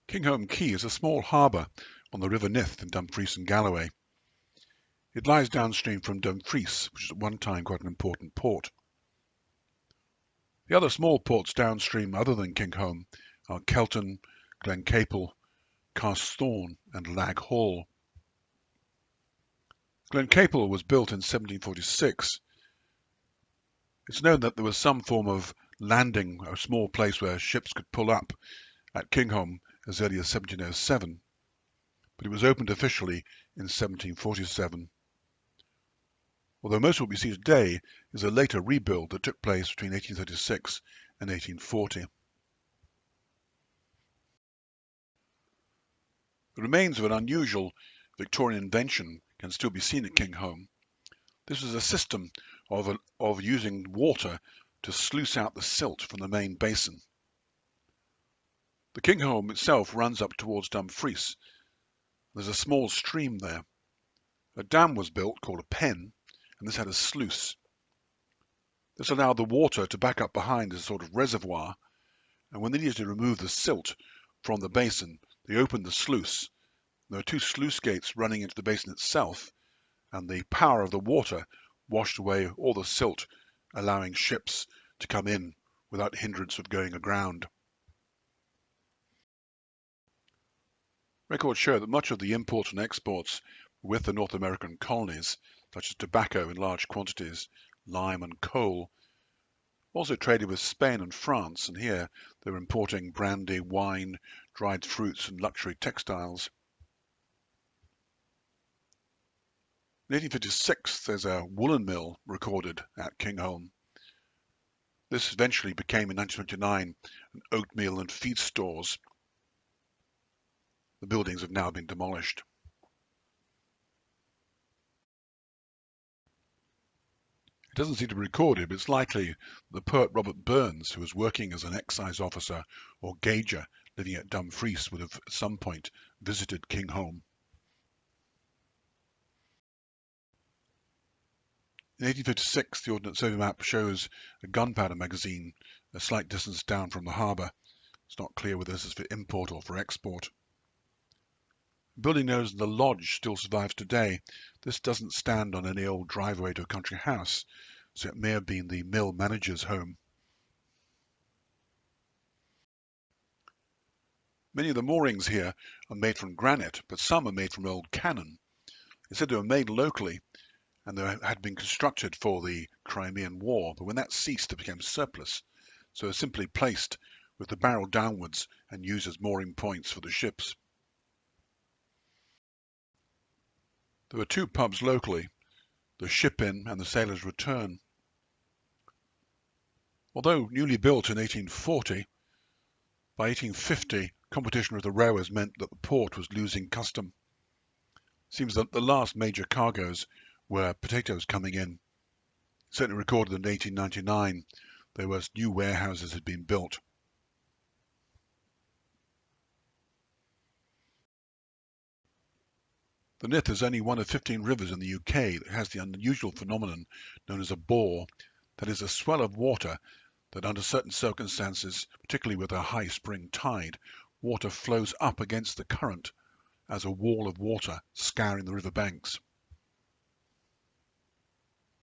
Kingholm Quay is a small harbour on the River Nith in Dumfries and Galloway. It lies downstream from Dumfries, which was at one time quite an important port. The other small ports downstream other than Kingholm are Kelton, Glencaple, Carsthorne and Lag Hall. Glencaple was built in 1746. It's known that there was some form of landing, a small place where ships could pull up at Kingholm as early as 1707, but it was opened officially in 1747. Although most of what we see today is a later rebuild that took place between 1836 and 1840. The remains of an unusual Victorian invention can still be seen at Kingholm. This was a system of using water to sluice out the silt from the main basin. The Kingholm itself runs up towards Dumfries. There's a small stream there. A dam was built called a pen, and this had a sluice. This allowed the water to back up behind as a sort of reservoir, and when they needed to remove the silt from the basin, they opened the sluice. There are two sluice gates running into the basin itself, and the power of the water washed away all the silt, allowing ships to come in without hindrance of going aground. Records show that much of the imports and exports with the North American colonies, such as tobacco in large quantities, lime and coal, also traded with Spain and France, and here they were importing brandy, wine, dried fruits and luxury textiles. In 1856, there's a woolen mill recorded at Kingholm. This eventually became, in 1929, an oatmeal and feed stores. The buildings have now been demolished. It doesn't seem to be recorded, but it's likely the poet Robert Burns, who was working as an excise officer or gauger living at Dumfries, would have at some point visited Kingholm. In 1856, the Ordnance Survey map shows a gunpowder magazine a slight distance down from the harbour. It's not clear whether this is for import or for export. A building known as the Lodge still survives today. This doesn't stand on any old driveway to a country house, so it may have been the mill manager's home. Many of the moorings here are made from granite, but some are made from old cannon. They said they were made locally, and they had been constructed for the Crimean War, but when that ceased, they became surplus, so they're simply placed with the barrel downwards and used as mooring points for the ships. There were two pubs locally, the Ship Inn and the Sailor's Return. Although newly built in 1840, by 1850, competition with the railways meant that the port was losing custom. It seems that the last major cargoes were potatoes coming in. Certainly recorded in 1899, there was new warehouses had been built. The Nith is only one of 15 rivers in the UK that has the unusual phenomenon known as a bore, that is a swell of water that under certain circumstances, particularly with a high spring tide, water flows up against the current as a wall of water scouring the river banks.